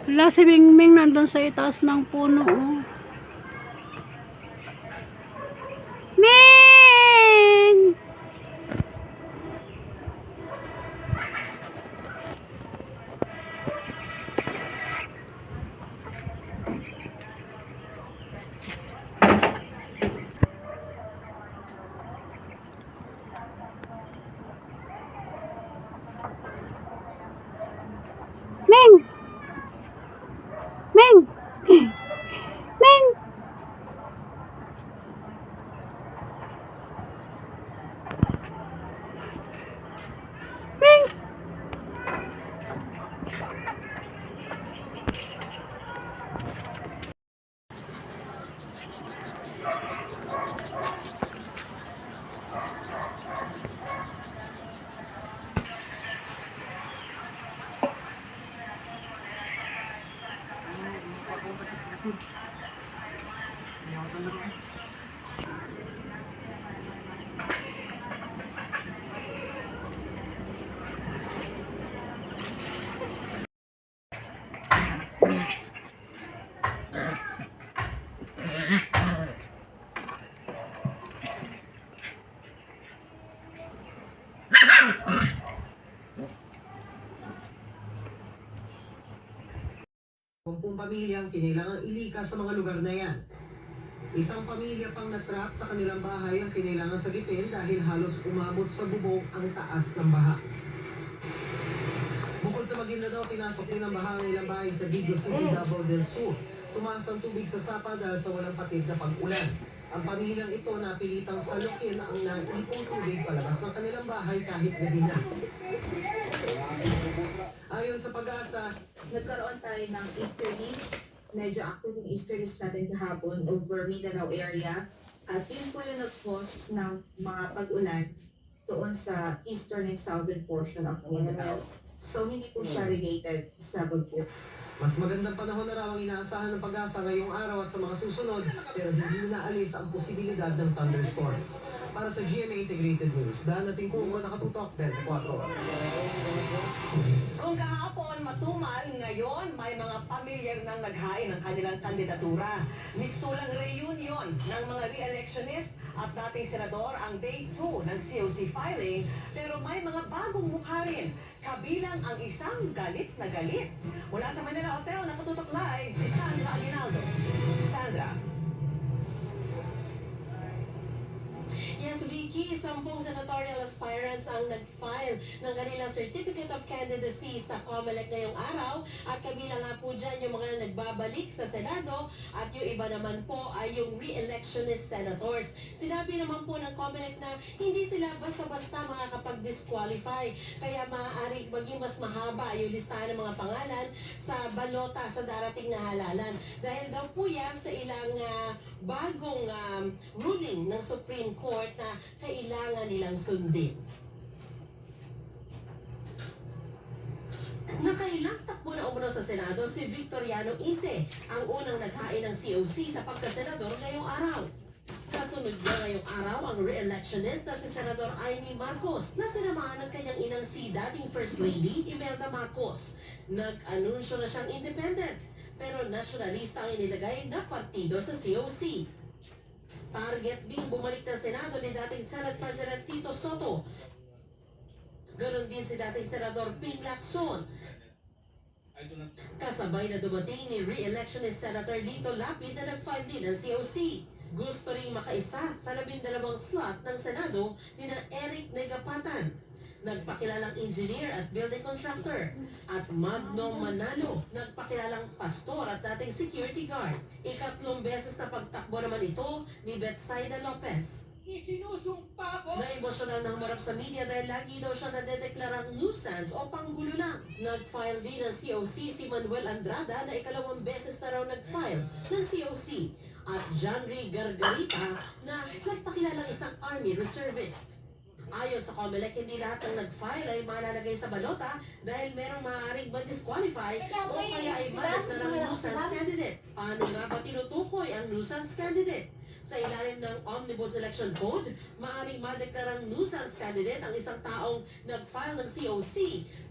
Wala si Mingming nandun sa itaas ng puno. Oh. Ming! Ming! Ming! Ming! Ming! Kumpung pamilyang kinailangang ilikas sa mga lugar na yan. Isang pamilya pang natrap sa kanilang bahay ang kinailangan sagipin dahil halos umabot sa bubong ang taas ng baha. Bukod sa Maguindanao, pinasok din ang baha ang ilang bahay sa Digos City, Davao del Sur. Tumaas ang tubig sa sapa dahil sa walang patid na pag-ulan. Ang pamilyang ito napilitang salukin ang naipong tubig palabas ng kanilang bahay kahit gabi na. Ayon sa Pag-asa, nagkaroon tayo ng easterlies. Medyo active yung easterlies natin kahapon over Mindanao area. At yun po yung nag-cause ng mga pag-ulan doon sa eastern and southern portion of Mindanao. So hindi po siya related sa bagyo. mas magandang panahon na raw ang inaasahan ng Pag-asa ngayong araw at sa mga susunod, pero hindi naalis ang posibilidad ng thunderstorms. Para sa GMA Integrated News, dahil natin kung nakatutok 24. Kung kahapon matumal, ngayon may mga pamilyar nang naghain ng kanilang kandidatura. Mistulang reunion ng mga re-electionist at dating senador ang day 2 ng COC filing, pero may mga bagong mukha rin, kabilang ang isang galit na galit. Mula sa Manila Hotel, nakatutok live si Sandra Aguinaldo. Sandra. Yes, Vicky, 10 senatorial aspirants ang nag-file ng kanilang Certificate of Candidacy sa COMELEC ngayong araw at kabilang nga po dyan yung mga nagbabalik sa Senado at yung iba naman po ay yung re-electionist senators. Sinabi naman po ng COMELEC na hindi sila basta-basta makakapag-disqualify kaya maaari maging mas mahaba yung listahan ng mga pangalan sa balota sa darating na halalan. Dahil daw po yan sa ilang bagong ruling ng Supreme Court na kailangan nilang sundin. Nakailang takbo na umuno sa Senado si Victoriano Inte, ang unang naghain ng COC sa pagkasenador ngayong araw. Kasunod niya ngayong araw ang re-electionist na si Senador Amy Marcos na sinamahan ng kanyang inang si dating First Lady Imelda Marcos. Nag-anunsyo na siyang independent pero nationalista ang inilagay na partido sa COC. Target din bumalik ng Senado ni dating Senate President Tito Soto. Ganon din si dating Senador Ping Lacson. Kasabay na dumating ni re-electionist Senator Lito Lapid na nag-file din ng COC. Gusto ring makaisa sa 12 slot ng Senado ni na Eric Negapatan, nagpakilalang engineer at building contractor, at Magno Manalo, nagpakilalang pastor at dating security guard. Ikatlong beses na pagtakbo naman ito ni Betsaida Lopez. Isinusumpa ko! Na-emosyonal na humarap sa media dahil lagi daw siya nadedeklarang nuisance o panggulo lang. Nag-file din ng COC si Manuel Andrada na ikalawang beses na raw nag-file ng COC. At John Ray Gargarita na nagpakilalang isang Army Reservist. Ayon sa COMELEC, hindi lahat ng nag-file ay malalagay sa balota dahil merong maaaring ma-disqualify o kaya ay madeklarang nuisance candidate. Paano nga ba tinutukoy ang nuisance candidate? Sa ilalim ng Omnibus Election Code, maaaring madeklarang nuisance candidate ang isang taong nag-file ng COC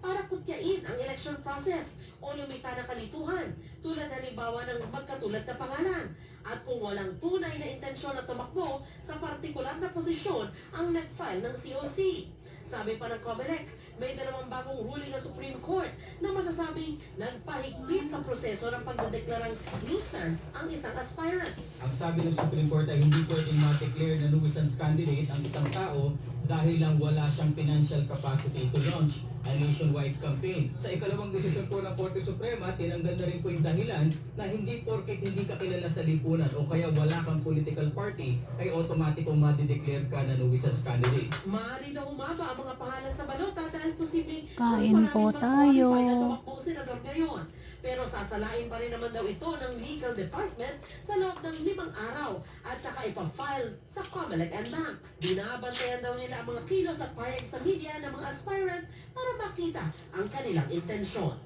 para kutyain ang election process o lumita ng kalituhan, tulad halimbawa ng magkatulad na pangalan. At kung walang tunay na intensyon na tumakbo sa partikular na posisyon ang nag-file ng COC. Sabi pa ng COMELEC, may dalawang bagong ruling ng Supreme Court na masasabing nagpahigpit sa proseso ng pagdedeklarang nuisance ang isang aspirant. Ang sabi ng Supreme Court ay hindi pwedeng ma-declare na nuisance candidate ang isang tao dahil lang wala siyang financial capacity to launch a nationwide campaign. Sa ikalawang desisyon po ng Korte Suprema, tinanggal na rin po yung dahilan na hindi porket hindi ka kilala sa lipunan o kaya wala kang political party ay automatikong ma-declare ka na nuisance candidate. Maaari daw umaba ang mga pangalan sa balota dahil posibleng Kain po tayo. na tumakbong senador ngayon. Pero sasalain pa rin naman daw ito ng legal department sa loob ng 5 araw at saka ipa-file sa COMELEC and Bank. Binabantayan daw nila ang mga kilos at pahayag sa media ng mga aspirant para makita ang kanilang intensyon.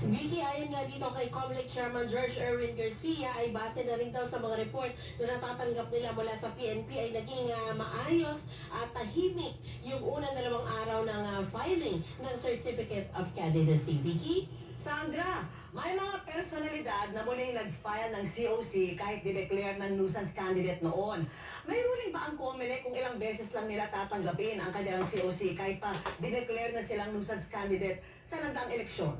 Vicky, ayon nga dito kay COMELEC Chairman George Erwin Garcia ay base na rin daw sa mga report na natatanggap nila mula sa PNP ay naging maayos at tahimik yung unang 2 araw ng filing ng Certificate of Candidacy. Vicky? Sandra, may mga personalidad na muling nag-file ng COC kahit di-declare ng nuisance candidate noon. May ruling ba ang COMELEC kung ilang beses lang nila tatanggapin ang kanilang COC kahit pa di-declare na silang nuisance candidate sa nagdaang eleksyon?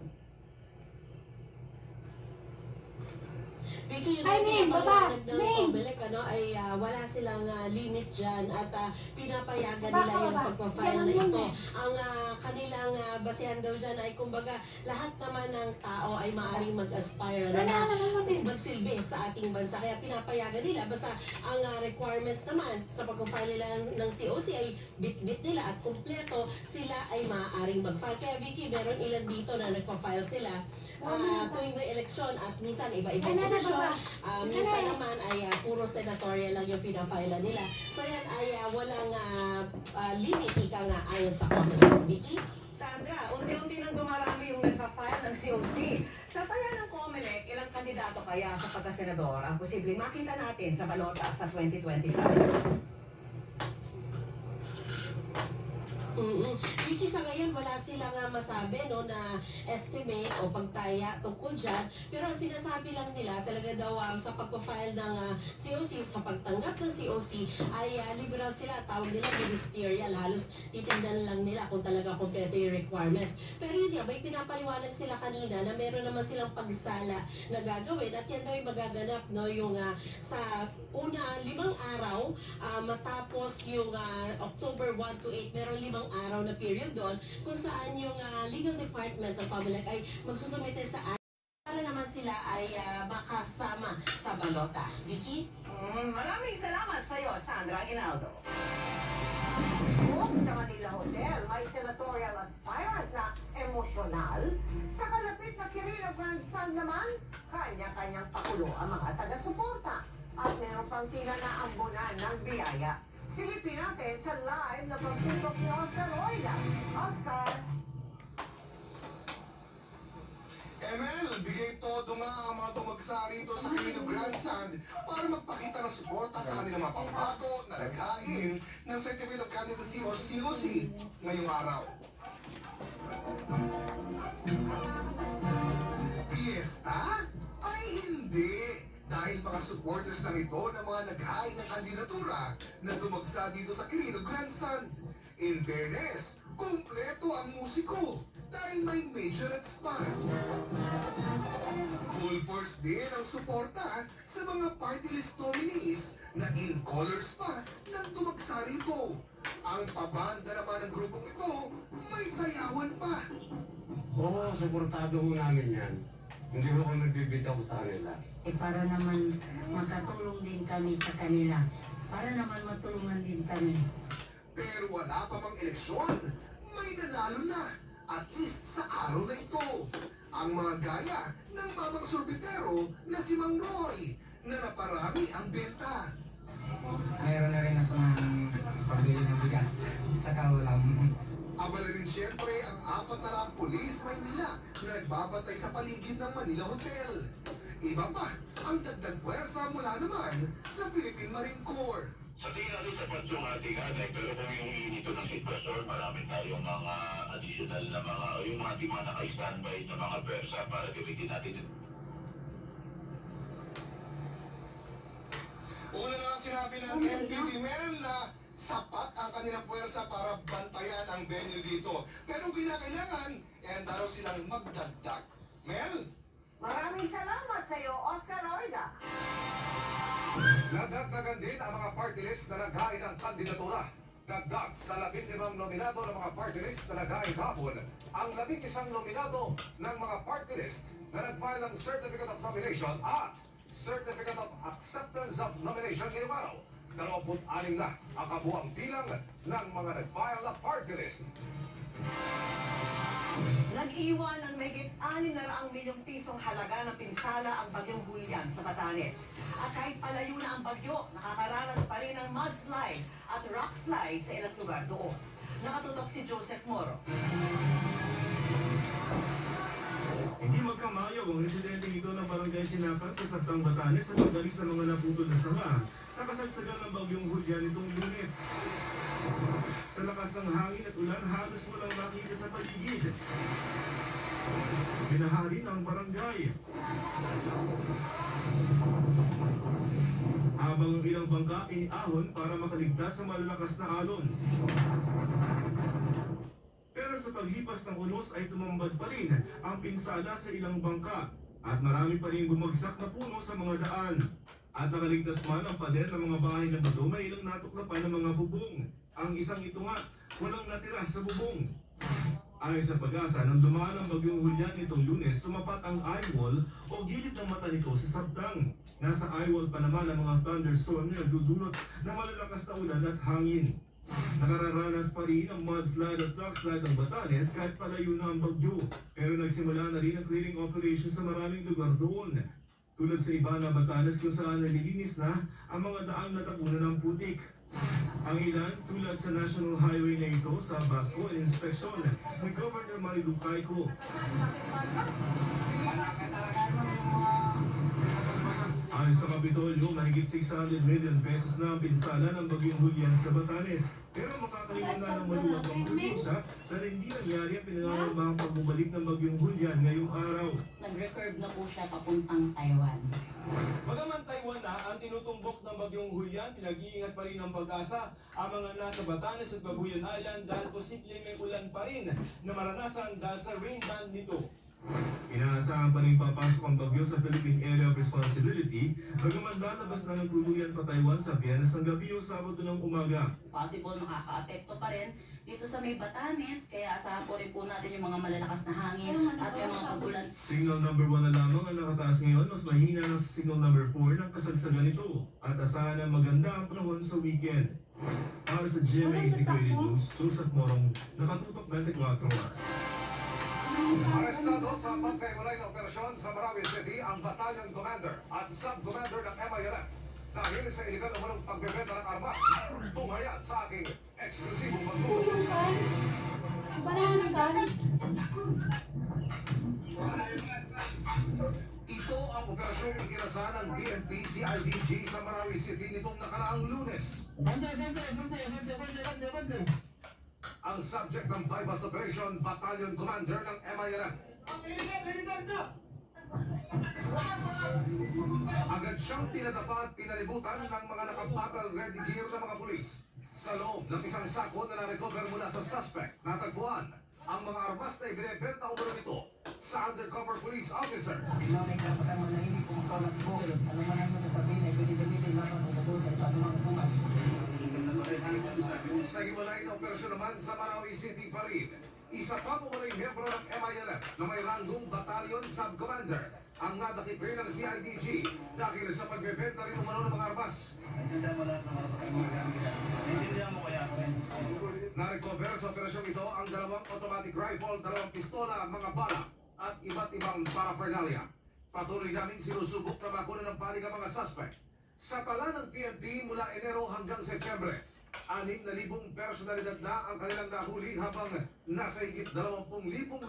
Vicky, yung Ay, Ming, baba! pinapaliwanag ng Ming! COMELEC, ay wala silang limit dyan at pinapayagan Baba, nila yung baba. pagpa-file Yan na lang ito. yun Ang kanilang basehan daw dyan ay kumbaga lahat naman ng tao ay maaaring mag-aspire na magsilbi sa ating bansa. Kaya pinapayagan nila. Basta ang requirements naman sa pag-file nila ng COC ay bit-bit nila at kumpleto sila ay maaaring mag-file. Kaya Vicky, meron ilan dito na nagpa-file sila tuwing may eleksyon at minsan iba-ibang posisyon. Minsan naman ay puro senatorial lang yung pinafile nila. So yan ay walang limit ika nga ayon sa COMELEC. Vicky? Sandra, unti-unti nang dumarami yung nagpa-file ng COC. Sa taya ng COMELEC, ilang kandidato kaya sa pagkasenador ang posibleng makita natin sa balota sa 2025? Vicky, sa ngayon wala silang masabi no, na estimate o pagtaya tungkol dyan. Pero ang sinasabi lang nila talaga daw sa pagpa-file ng COC, sa pagtanggap ng COC ay liberal sila. Tawag nila ministerial. Halos titignan lang nila kung talaga kompleto yung requirements. Pero yun nga, may pinapaliwanag sila kanina na meron naman silang pagsala na gagawin at yan daw yung magaganap no, yung sa una 5 araw matapos yung October 1 to 8 meron 5 araw na period doon kung saan yung legal department ng COMELEC ay magsusumite sa para naman sila ay makasama sa balota. Vicky? Maraming salamat sa iyo, Sandra Aguinaldo. Sa Manila Hotel, may senatorial aspirant na emosyonal. Sa kalapit na Quirino Grandstand naman, kanya-kanyang pakulo ang mga taga-suporta. At meron pang tila na ambunan ng biyaya. Silipin natin sa live na pagtutok ni Oscar Oida. Oscar! ML, bigay todo nga ang mga tumagsa rito sa Quirino Grandstand para magpakita ng suporta sa kanilang mga pambato na naghain ng Certificate of Candidacy o COC ngayong araw. Fiesta? Ay hindi! Dahil mga supporters lang ito ng mga naghain ng kandidatura na dumagsa dito sa Quirino Grandstand. In fairness, kumpleto ang musiko dahil may majorettes pa. Full force din ang suporta sa mga party list nominees na in colors pa nang dumagsa rito. Ang pabanda naman ng grupong ito, may sayawan pa. Oo, suportado mo namin yan. Hindi mo kami bibitaw sa kanila. Para naman makatulong din kami sa kanila. Para naman matulungan din kami. Pero wala pa mang eleksyon, may nanalo na. At least sa araw na ito. Ang mga gaya ng mamang sorbitero na si Mang Roy na naparami ang benta. Mayroon na rin ako ng pambili ng bigas. Tsaka walang Abala rin siya siyempre ang 400 pulis Maynila na nagbabantay sa paligid ng Manila Hotel. Iba pa, ang dagdag puwersa mula naman sa Philippine Marine Corps. Sa tingin natin sapat yung ating hanay, pero kung yung inito ng sitwasyon, marami tayong mga additional na yung ating mga naka-standby na mga pwersa para gamitin natin. Una na sinabi ng MPD Mel na sapat ang kanilang puwersa para bantayan ang venue dito. Pero kinakailangan, handa raw silang magdagdag. Mel? Maraming salamat sa iyo, Oscar Oida. Nadagdagan din ang mga party list na naghain ng kandidatura. Dagdag sa 15 nominado ng mga party list na naghain hapon, ang 11 nominado ng mga party list na nag-file ng Certificate of Nomination at Certificate of Acceptance of Nomination ngayong araw. 26 na ang kabuang bilang ng mga nag-file na party list. Nag-iwan ng mahigit 600 milyong pisong halaga ng pinsala ang bagyong Julian sa Batanes. At kahit palayo na ang bagyo, nakakaranas pa rin ng mudslide at rockslide sa ilang lugar doon. Nakatutok si Joseph Moro. Hindi magkamayaw ang residente ito ng barangay Sinapas sa Sabtang Batanes sa pagdalis ng mga naputol na sanga sa kasagsagan ng bagyong Julian nitong Lunes. Sa lakas ng hangin at ulan, halos walang makita sa paligid. Binahari ng barangay. Habang ang ilang bangka iniahon para makaligtas sa malalakas na alon. Pero sa paglipas ng unos ay tumambad pa rin ang pinsala sa ilang bangka at marami pa rin bumagsak na puno sa mga daan. At nakaligtas man ang pader ng mga bahay na bato, may ilang natuklapan ng mga bubong. Ang isang ito nga, walang natira sa bubong. Ayon sa Pag-asa, nang dumaan ang bagyong Julian nitong Lunes, tumapat ang eyewall o gilid ng mata nito sa Sabtang. Nasa eyewall pa naman ang mga thunderstorm na nagdudulot ng malalakas na ulan at hangin. Nakararanas pa rin ang mudslide at rockslide ng Batanes kahit palayo na ang bagyo. Pero nagsimula na rin ang clearing operation sa maraming lugar doon. Tulad sa iba na Batanes kung saan nalilinis na ang mga daang natapunan ng putik. Ang ilan, tulad sa National Highway na ito sa Basco and Inspection ni Governor Marilu Caico. Ayon sa Kapitolyo, mahigit 600 million pesos na ang pinsala ng bagyong Julian sa Batanes. Pero makakahiling na ng maluwag ang probinsya na hindi nangyari ang pinangangamahang pagbubalik ng bagyong Julian ngayong araw. Nag-recurve na po siya papuntang Taiwan. Bagaman Taiwan na ang tinutumbok ng bagyong Julian, pinag-iingat pa rin ang Pag-asa ang mga nasa Batanes at Babuyan Island dahil posibleng may ulan pa rin na maranasan dahil sa rain band nito. Inaasahan pa rin papasok ang bagyo sa Philippine Area of Responsibility, bagaman lalabas na ng tuluyan pa Taiwan sa Biyernes ng gabi o Sabado ng umaga. Possible makaka-apekto pa rin dito sa may Batanes, kaya asahan po rin po natin yung mga malalakas na hangin at yung mga pag-ulan. Signal number 1 na lamang ang nakataas ngayon, mas mahina na sa signal number 4 ng kasagsagan nito. At asahan na maganda ang panahon sa weekend. Para sa GMA Integrated News, Joseph Morong, nakatutok 24 oras. Arestado sa pagkaiwalay na operasyon sa Marawi City ang Battalion Commander at Sub-Commander ng MILF dahil sa iligal na walang pagbebenta ng armas. Tumahayag sa aking eksklusibong magtutulong. Ito ang operasyong ikinasahan ng BNP CIDG sa Marawi City nitong nakaraang Lunes. Ang subject ng bypass operation, Battalion Commander ng MILF. Agad siyang pinadapa at pinalibutan ng mga nakabattle ready gear ng mga pulis. Sa loob ng isang sako na na-recover mula sa suspect, natagpuan ang mga armas na ibinebenta umano nito sa undercover police officer. May karapatan mo na hindi pumasalat po. Ano man ang masasabihin ay pwede-gamitin lamang ang bato sa ibang mga kuman. Sa hiwalay na operasyon naman sa Marawi City pa rin, isa pa pumalay miyembro ng MILF na may ranggong Battalion Sub-Commander ang nadakip rin ng CIDG dahil sa pagbebenta rin umano ng mga armas. Na-recover sa operasyong ito ang 2 automatic rifle, 2 pistola, mga bala at iba't ibang paraphernalia. Patuloy naming sinusubok na makuna ng panig ang mga suspect. Sa tala ng PNP mula Enero hanggang Setyembre, 6,000 personalidad na ang kanilang nahuli habang nasa higit 20,000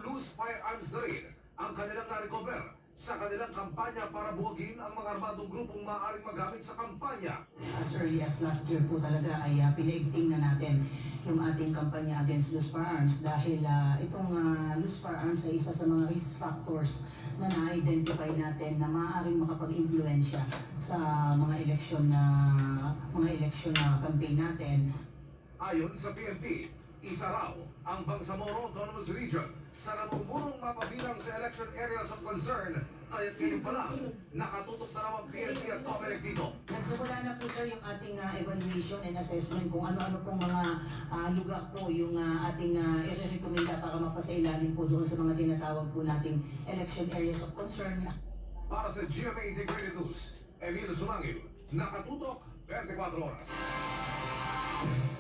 loose firearms na rin ang kanilang na-recover sa kanilang kampanya para buwagin ang mga armadong grupong maaaring magamit sa kampanya. As early as last year po talaga ay pinaigting na natin yung ating kampanya against loose firearms dahil itong loose firearms ay isa sa mga risk factors na na-identify natin na maaaring makapag-impluensya sa mga election na campaign natin. Ayon sa PNP, isa raw ang Bangsamoro Autonomous Region sa namumurong mapabilang sa election areas of concern, kaya't ngayon pa lang, nakatutok na raw ang PNP at COMELEC dito. Nagsimula na po sir yung ating evaluation and assessment kung ano-ano pong mga lugar po yung ating i-recommenda para mapasailalim po doon sa mga tinatawag po nating election areas of concern. Para sa GMA Integrated News, Emil Sumangil, nakatutok 24 oras.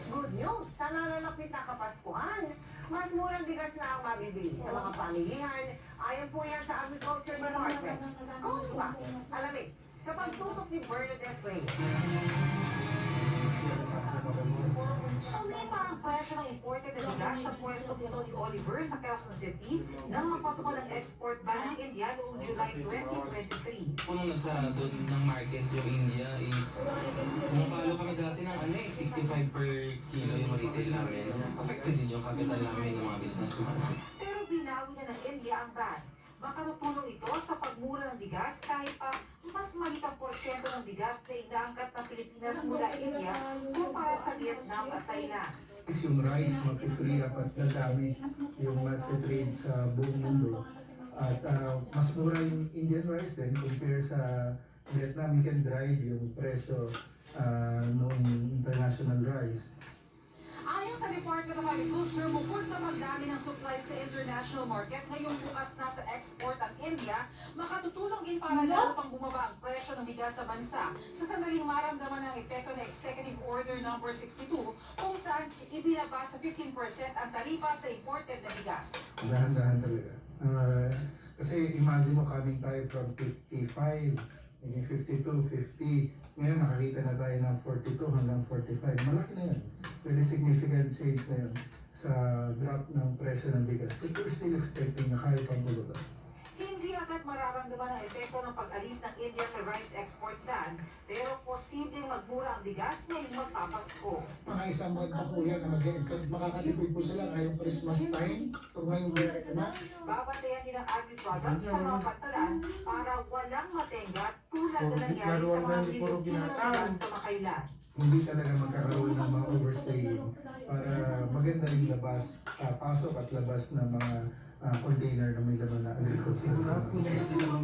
Good news! Sa nananapit na Kapaskuhan, mas murang bigas na ang mabibili sa mga pamilihan. Ayon po yan sa Agriculture Department. Kung bakit? Alamin, sa pagtutok ni Bernadette Reyes. Sumima ang presyo ng imported na bigas sa pwesto ito ni Oliver sa Quezon City nang mapatupad ang export ban ng India noong July 2023. Kung doon ng market yung India is pumapalo kami dati ng 65 per kilo yung retail namin. Affected din yung capital namin ng mga businessman. Pero binawi na ng India ang ban. Baka tutulong ito sa pagmura ng bigas kahit pa mas malitang porsyento ng bigas na inaangkat ng Pilipinas mula India kumpara sa Vietnam at Thailand. Yung rice, mag-free up at dadami yung trade sa buong mundo. At mas mura yung Indian rice din compare sa Vietnam. You can drive yung presyo ng international rice. Ayon sa Department of Agriculture, bukod sa pagdami ng supply sa international market, ngayong bukas na sa export ang India, makatutulong din para lalo pang bumaba ang presyo ng bigas sa bansa sa sandaling maramdaman ng epekto ng Executive Order No. 62 kung saan ibinaba sa 15% ang taripa sa imported na bigas. Dahan-dahan talaga. Kasi imagine mo coming tayo from 55, maybe 52, 50, ngayon nakakita na tayo ng 42 hanggang 45. Malaki na yun. Very significant change na yun sa drop ng presyo ng bigas. But we're still expecting na kaya pang bulutan. Hindi agad mararamdaman ang epekto ng pag-alis ng India sa rice export ban, pero posibleng magmura ang bigas ngayong magpapasko. Mga isang buwan pa po yan na makakalipid po sila ngayong Christmas time, ngayong Christmas. Babantayan din ang agri-products sa mga pantalan para walang matengga tulad na nangyari sa mga bilog-kilo ng bigas na makailan. Hindi talaga magkakaroon ng mga overstaying para maganda rin labas, pasok at labas ng mga container na may laman na agricultural.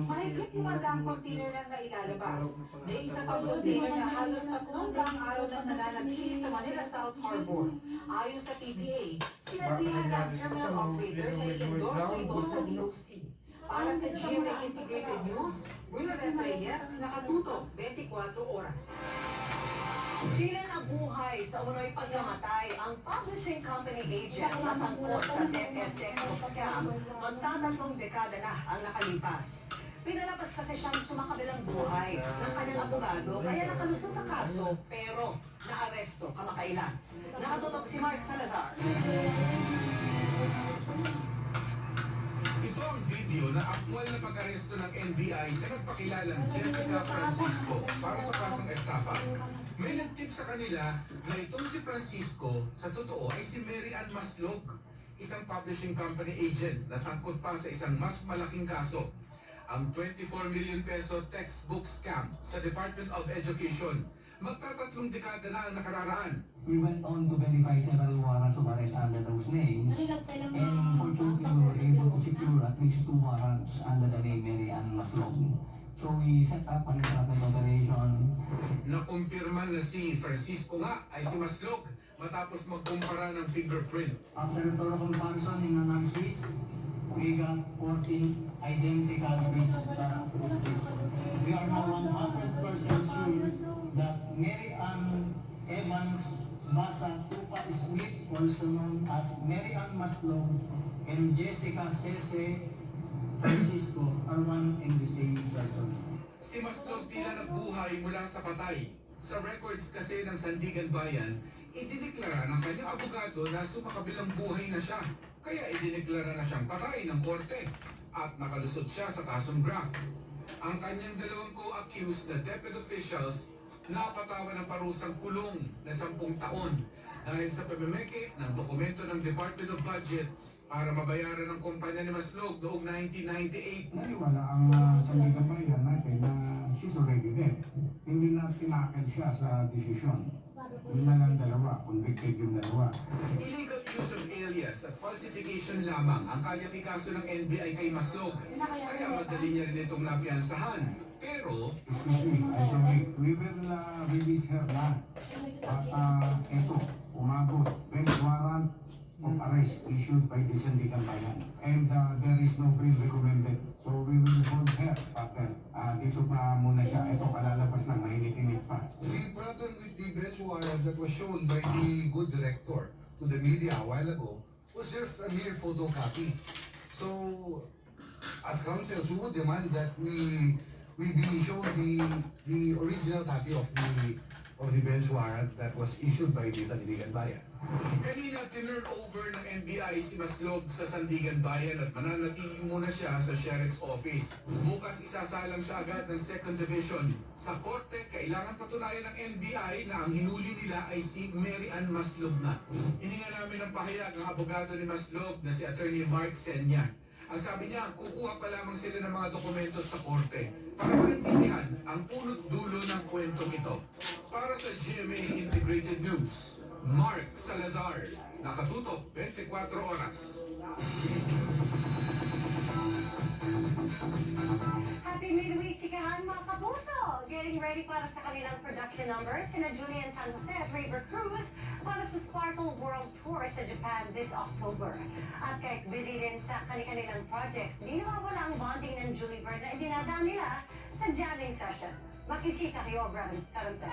Mahigit 500 container lang na ilalabas. May isa pang container na halos 3 araw nang nananatili sa Manila South Harbor. Ayon sa PBA, sinabihan ng terminal operator na i-endorso ito sa DOC. Para sa GMA Integrated News, Bernadette Reyes, nakatutok 24 oras. Sila na buhay sa umunoy pagkamatay ang publishing company agent na sangkot sa DepEd textbook scam. Magtatatlong dekada na ang nakalipas. Pinalapas kasi siyang sumakabilang buhay ng kanyang abogado kaya nakalusot sa kaso pero naaresto kamakailan. Nakatutok si Mark Salazar. Ito ang video na aktwal na pag-aresto ng NBI sa nagpakilalang Jessica Francisco para sa kasong estafa. May nagtip sa kanila na itong si Francisco sa totoo ay si Mary Ann Maslog, isang publishing company agent na sangkot pa sa isang mas malaking kaso, ang 24 million peso textbook scam sa Department of Education. Magtatatlong dekada na ang nakararaan. We went on to verify several warrants of arrest under those names, and fortunately we were able to secure at least 2 warrants under the name Mary Ann Maslog. So we set up an entrapment operation. Nakumpirma na si Francisco nga ay si Maslog matapos magkumpara ng fingerprint. After a thorough comparison in analysis, we got 14 identical bits characteristics. We are now 100% sure that Mary Ann Evans Basa Tupa Smith, also known as Mary Ann Maslog, and Jessica Cese Francisco are one and the same person. Si Maslog tila nabuhay mula sa patay. Sa records kasi ng Sandigan Bayan, idineklara ng kanyang abogado na sumakabilang buhay na siya. Kaya idineklara na siyang patay ng korte at nakalusot siya sa kasong graft. Ang kanyang dalawang co-accused na DepEd officials napatawan ng parusang kulong na 10 taon dahil sa pamimeke ng dokumento ng Department of Budget para mabayaran ng kumpanya ni Maslog noong 1998. Naniwala ang sandigan bayan natin na she's already dead. Hindi na tinakil siya sa desisyon. Yun na lang dalawa, convicted yung dalawa. Illegal use of alias at falsification lamang ang kayang ikaso ng NBI kay Maslog. Kaya madali niya rin itong napiansahan. Pero, Excuse me, I'm sorry, we will release her na. At eto, umabot, bench warrant of arrest issued by the Sandigan Bayan. And there is no bail recommended. So we will hold her. But dito pa muna siya. Ito, kalalabas lang, mahinit-init pa. the problem with the bench warrant that was shown by the good director to the media a while ago was just a mere photocopy. So, as counsels, we would demand that we be shown the original copy of the bench warrant that was issued by the Sandigan Bayan. Kanina, tinurn over ng NBI si Maslog sa Sandigan Bayan at mananatili muna siya sa Sheriff's Office. Bukas isasalang siya agad ng 2nd Division. Sa korte, kailangan patunayan ng NBI na ang hinuli nila ay si Mary Ann Maslog na. Hininga namin ng pahayag ng abogado ni Maslog na si Attorney Mark Senya. Ang sabi niya, kukuha pa lamang sila ng mga dokumento sa korte para maintindihan ang punot dulo ng kwentong ito. Para sa GMA Integrated News, Mark Salazar, nakatutok 24 oras. Happy midweek, chikahan mga kapuso! Getting ready para sa kanilang production numbers sina Julian San Jose at River Cruz para sa Sparkle World Tour sa Japan this October. At kahit busy din sa kanilang projects, di nawawala ang bonding ng Julie Bird na idinadaan nila sa jamming session. Makichika kayo, Bram Karanta.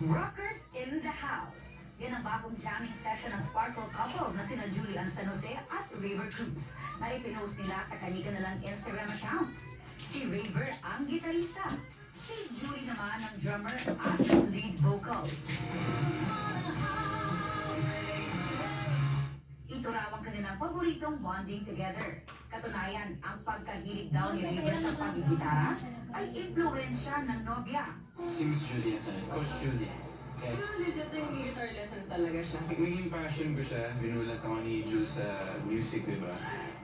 Rockers in the house. Yan ang bagong jamming session ng Sparkle couple na sina Julian San Jose at River Cruz na ipinost nila sa kanilang Instagram accounts. Si River ang gitarista. Si Julie naman ang drummer at lead vocals. Ito raw ang kanilang paboritong bonding together. Katunayan, ang pagkahilig daw ni River sa pagigitara ay impluensya ng nobya. Si Miss Julia, Coach Julia. Yes. Legit yung guitar lessons talaga siya. Naging passion ko siya. Binulat ako ni Jules sa music, di ba?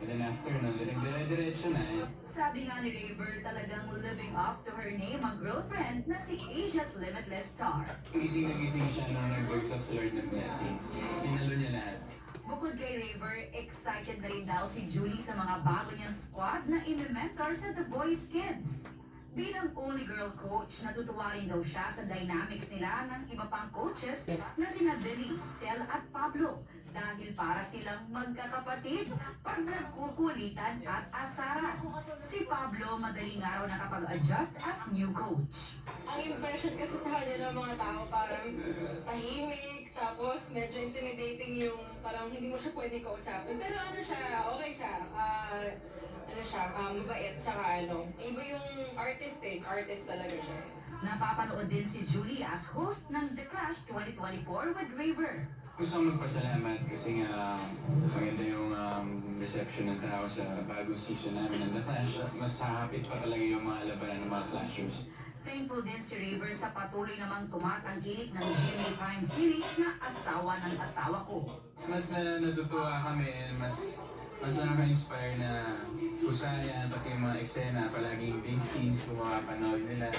And then after nun, dire-diretso na eh. Sabi nga ni River, talagang living up to her name ang girlfriend na si Asia's Limitless Star. Gising na gising siya nung nagbagsak sa Lord ng Blessings. Sinalo niya lahat. Bukod kay River, excited na rin daw si Julie sa mga bago niyang squad na imi-mentor sa The Voice Kids. Bilang only girl coach, natutuwa rin daw siya sa dynamics nila ng iba pang coaches na sina Billy, Stel at Pablo dahil para silang magkakapatid pag nagkukulitan at asaran. Si Pablo madaling araw nakapag-adjust as new coach. Ang impression kasi sa kanya ng mga tao parang tahimik, tapos medyo intimidating yung parang hindi mo siya pwede kausapin. Pero ano siya, okay siya. Mabait, tsaka iba yung artist talaga siya. Napapanood din si Julie as host ng The Clash 2024 with River. Gusto kong magpasalamat kasi nga maganda yung reception ng tao sa bagong season namin ng The Clash. Mas hahapit pa talaga yung mga labanan ng mga Clashers. Thankful din si River sa patuloy namang tumatangkilik ng GMA Prime series na Asawa ng Asawa Ko. Mas natutuwa kami and mas nakaka-inspire na husayan, pati yung mga eksena, palaging big scenes kung makapanood nila.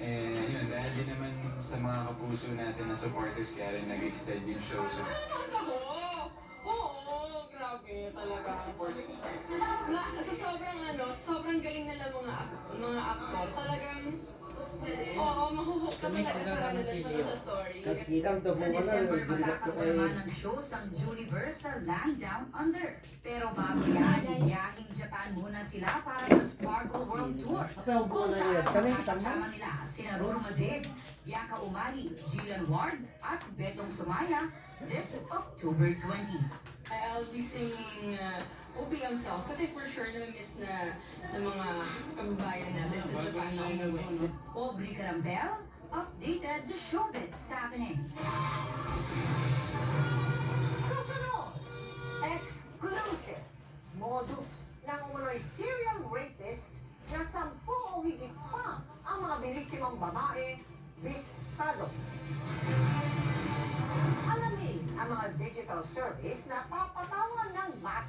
Yun, dahil din naman sa mga kapuso natin na supporters kaya rin nag-extend yung show. So, Oo, grabe talaga. Sa sobrang galing nila mga aktor, talagang mahuhook ka talaga sa kanila siya sa story. Sa December, magkakaroon naman ng shows ang Juliverse sa Land Down Under. Pero bago yan, biyahing Japan muna sila para sa Sparkle World Tour. Kung saan makakasama nila sina Roro Madrid, Bianca Umali, Jillian Ward, at Betong Sumaya this October 20. I'll be singing OPM cells kasi for sure na-miss na ng mga kababayan natin sa Japan na umuwi. Aubrey Carambel, updated sa showbiz happenings. Susunod, exclusive modus ng umunoy serial rapist na 10 o higit pa ang mga biniktimang babae, bistado. Alamin ang mga digital service na papatawan ng VAT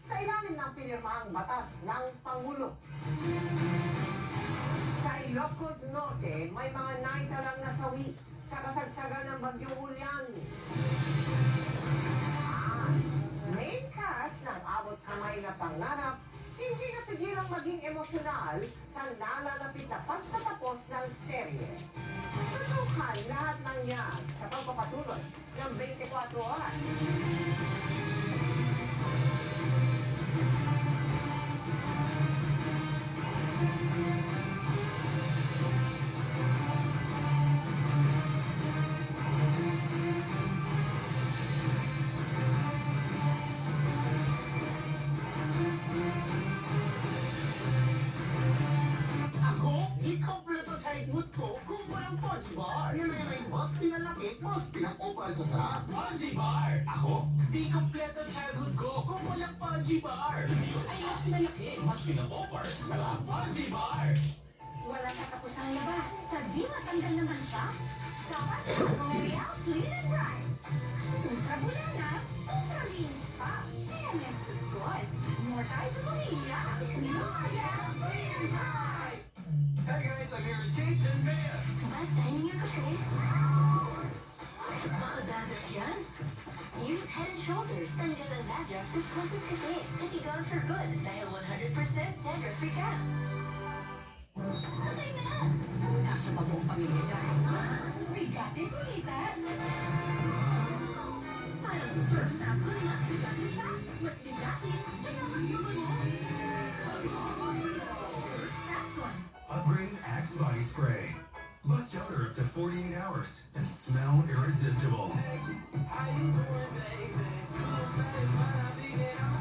sa ilalim ng pinirmahang batas ng Pangulo. Sa Ilocos Norte, may mga naitalang nasawi sa kasagsagan ng Bagyong Julian. Main cast ng abot kamay na pangarap, hindi napigilang maging emosyonal sa nalalapit na pagtatapos ng serye. Tutukan lahat ng yan sa pagpapatuloy ng 24 oras. Mas pinag-upal sa sarap. Fudgy Bar! Ako, di kompleto childhood ko kung walang Fudgy Bar. Ay, mas pinalaki, mas pinag-upal sa sarap. Fudgy Bar! Wala katapusang laba. Sa di matanggal naman siya, dapat L'Oreal Clean and Bright. Ultra bulana, ultra linis pa. Kaya less viscous. More tayo sa pamilya. L'Oreal Clean and Bright. Hey guys, I'm here with Kate and Bea. Bad timing yung kape. Baka dandruff yan? Use Head & Shoulders Tanggal ang dandruff with Process Cafe. Katigaw for good dahil 100% dandruff-free ka. Sakay na! Kasya pa buong pamilya dyan. Bigatin tulitan! Parang surf na kun mas bigatin pa. Mas bigatin, kaya mas magulo. That's one. Upgrade Axe Body Spray. Bust odor up to 48 hours and smell irresistible.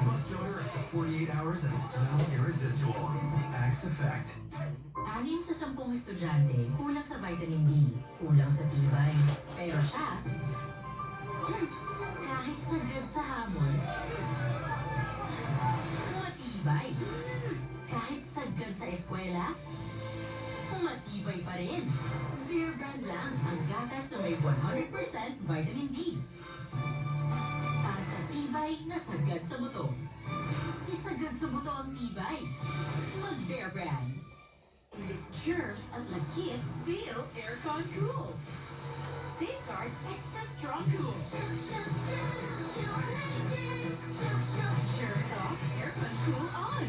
Bust odor up to 48 hours and smell irresistible. Axe Effect. 6 sa 10 estudyante kulang sa vitamin D, kulang sa tibay. Pero siya, kahit sagad sa hamon, matibay. Kahit sagad sa eskwela, matibay pa rin. Beer Brand lang ang gatas na may 100% vitamin D. Para sa tibay na sagad sa buto. Isagad sa buto ang tibay. Mag-Bear Brand. Imbis germs at lagkit, feel aircon cool. Safeguard extra strong cool. Germs off, aircon cool on.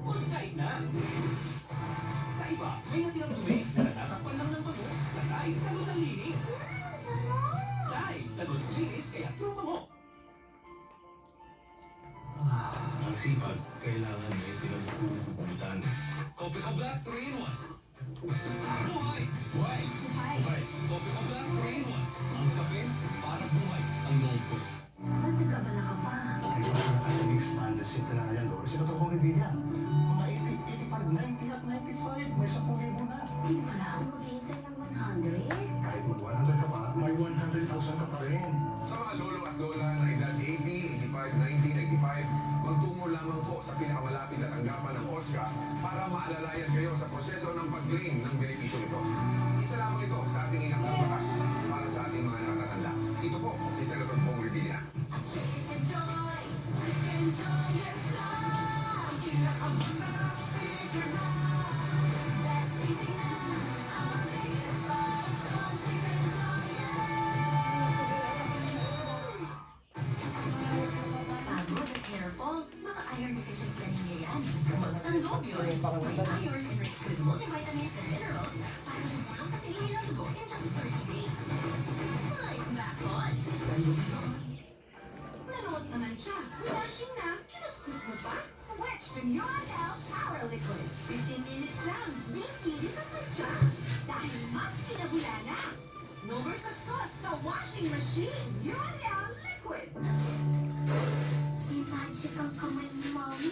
Untay na! Sa iba, may natirang dumi na natatakpan lang ng bango sa Tide Tagos ang Linis. Tide Tagos Linis kaya trupa mo! Ang sipag, kailangan may pinagpuputan. Kopi ko Black 3-in-1. Buhay! Buhay! Buhay! Kopi ko Black 3-in-1. Ang kape para buhay ang lungkot. Ba't nagkabala ka pa? Hindi ko na kasi expand the city na yan, Doris. Ito kong Revilla. Mga 80, 85, 90 at 95. May 10,000 na. Di pala ako maghihintay ng 100. Kahit mag-100 ka pa, may 100,000 ka pa rin. Sa mga lolo at lola na edad 80, 85, 90, 95, magtungo lamang po sa pinakamalapit na tanggapan ng OSCA para maalalayan kayo sa proseso ng pag-claim ng benepisyo nito. Isa lamang ito sa ating inakang batas para sa ating mga nakatatanda. Ito po si Senator Bong Revilla. Chicken Joy! Chicken Joy is live! Pinakamasarap, bigger na! Best easy na! Ang biggest bite ng Chicken Joy, Pagod at careful, mga iron deficiency anemia yan. Magsandob yun. May iron enriched with multivitamins and minerals para lumulong kasi ng dugo in just 30 days. Life back on! Nanood naman siya. Winashing na, kinuskus mo pa? Switch to Neuron Power Liquid. 15 minutes lang. Big kinis sa siya. Dahil mas kinabuhi Wala na. No more kuskus sa washing machine. Yulia Liquid. Magic ang kamay ni Mami.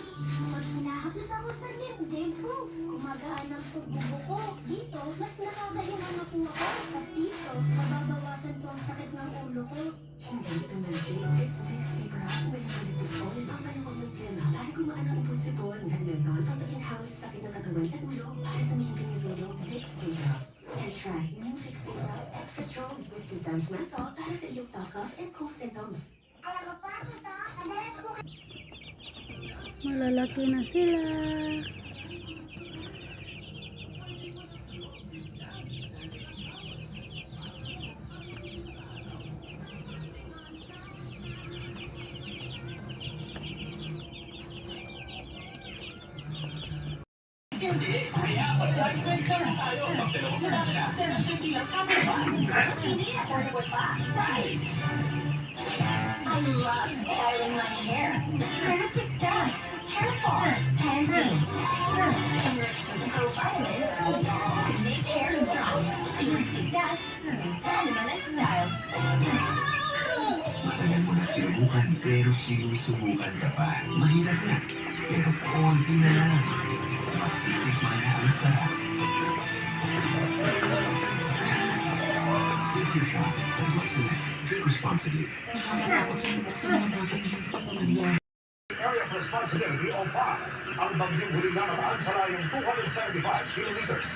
Pag hinahapos ako sa dibdib, gumagaan ang pagbubo ko. Dito, mas nakakahinga na po ako. At dito, nababawasan po ang sakit ng ulo ko. Hindi ito magic. It's Vicks Vapor Up with eucalyptus oil. Ang panahon ng krema para gumaan ang impulsipon at menthol pampaginhawa sa sakit ng katawan at ulo para sa mahinggang yung ulo. Vicks Vapor Up. And try new Vicks Vapor Up Extra Strong with 2 times menthol para sa iyong cough and cold symptoms. Alam mo pa, tita, madalas po Malalaki na sila. Hindi, kaya mag-judgment car tayo. Magdalawa ko lang siya. 750 lang sa ba? Hindi, affordable pa. Right! I love styling my hair. Perfect dust, hair fall, Pantene. Enriched with profilements to make hair strong. Use Big Dust, animal and style. Matagal mo na sinubukan pero sinusubukan ka pa. Mahirap na, pero konti na lang. Matitikman na ang sarap. If you're shocked, drink responsibly. Area of Responsibility o PAR, ang bagyong huli na nataan sa layong 275 kilometers.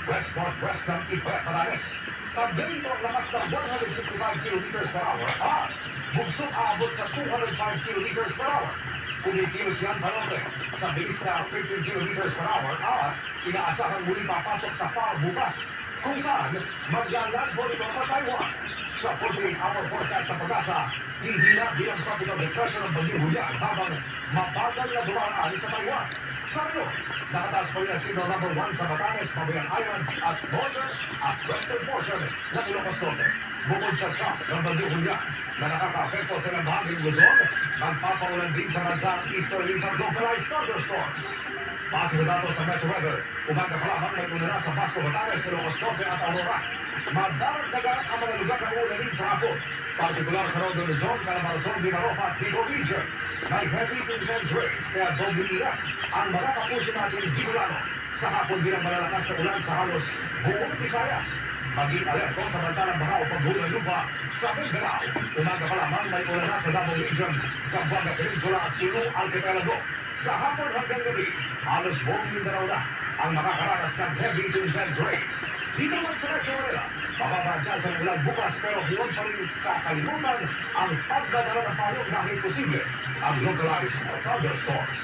West-northwest ng Ipe, Palares. Ganito ang lakas ng 165 kilometers per hour at bugsong aabot sa 205 kilometers per hour. Kumikilos yan panote sa bilis na 15 kilometers per hour at inaasahang muli papasok sa PAR bukas kung saan maglalandfall ito sa Taiwan. Sa 48-hour forecast ng Pag-asa, hihina bilang tropical depression ng bagyong Julian habang mabagal na dumaan sa Taiwan. Sa ngayon, nakataas pa rin ang signal number 1 sa Batanes, Babayan Islands at northern at western portion ng Ilocos Norte. Bukod sa trough ng bagyong Julian na nakaka-apekto sa ng bahaging Luzon, magpapaulan din sa bansa ang easterly sa localized thunderstorms. Base sa datos sa Metro Weather, umaga pa lamang may una na sa Basco, Batanes, Ilocos Norte at Aurora. Madaragdagan ang mga lugar na uulanin sa hapon, partikular sa Northern Luzon, Calabarzon, Mimaropa at Bicol Region. May heavy to intense rains kaya doble ilan ang mga kapuso natin Bicolano. Sa hapon din ang malalakas na ulan sa halos buong Visayas. Maging alerto sa bantalang baha o paghuli ng lupa sa Mindanao. Umaga pa lamang may ulan na sa Davao Region, Zamboanga Peninsula at Sulu Archipelago. Sa hapon hanggang gabi, halos buong Mindanao na ang makakaranas ng heavy to intense rains. Dito naman sa Metro Manila, mababa dyan sa ulan bukas pero huwag pa rin kakalimutan ang pagdadala ng payong dahil posible ang localized thunderstorms.